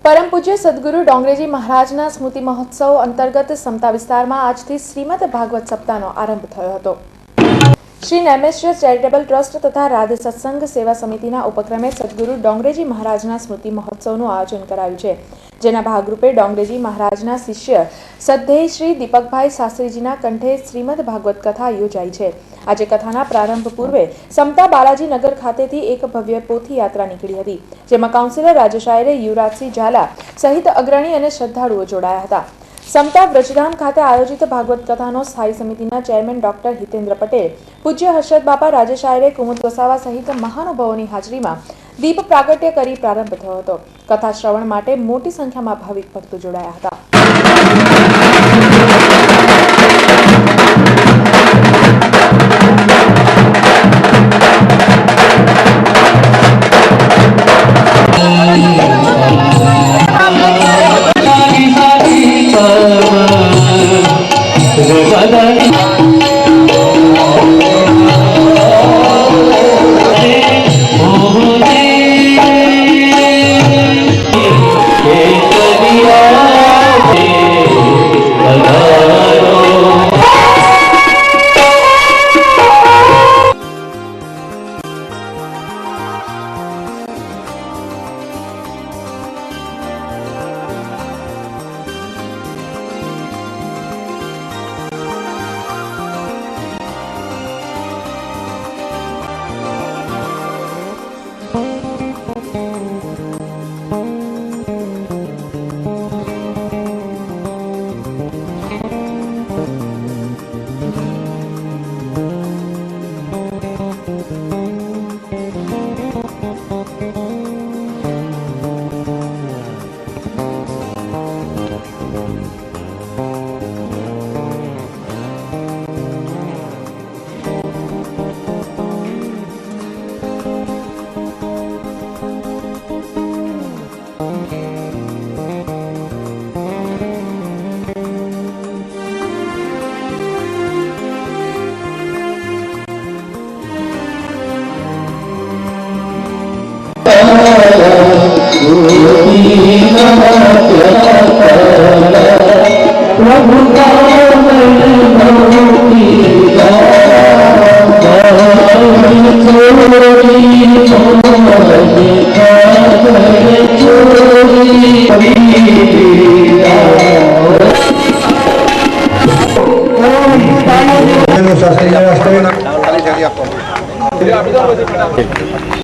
परम पूज्य सद्गुरु डोंगरेजी महाराजना स्मृति महोत्सव अंतर्गत समता विस्तार में आज थी श्रीमद भागवत सप्ताहनो आरंभ थयो हतो। श्री नेमेश्वर चैरिटेबल ट्रस्ट तथा राधे सत्संग सेवा समितिना उपक्रमे सद्गुरु डोंगरेजी महाराजना स्मृति महोत्सवનું आयोजन कराયું છે, જેના ભાગરૂપે ડોંગરેજી મહારાજના શિષ્ય સદ્ધેય શ્રી દીપકભાઈ શાસ્ત્રીજીના કંઠે શ્રીમદ ભાગવત કથા યોજાઈ છે। આજે કથાના પ્રારંભ પૂર્વે સમતા બાલાજી નગર ખાતેથી એક ભવ્ય પોથી યાત્રા નીકળી હતી, જેમાં કાઉન્સિલર રાજેશ આયરે, યુવરાજસિંહ ઝાલા સહિત અગ્રણી અને શ્રદ્ધાળુઓ જોડાયા હતા। समता व्रजधाम खाते आयोजित भागवत कथानो स्थायी समितिना चेरमेन डॉक्टर हितेन्द्र पटेल, पूज्य हर्षद बापा, राजेश आयरे, कुमुद वसावा सहित महानुभावोनी हाजरीमां दीप प्रागट्य करी प्रारंभ थयो हतो। कथा श्रवण माटे मोटी संख्यामां भाविक भक्तो जोडाया हता।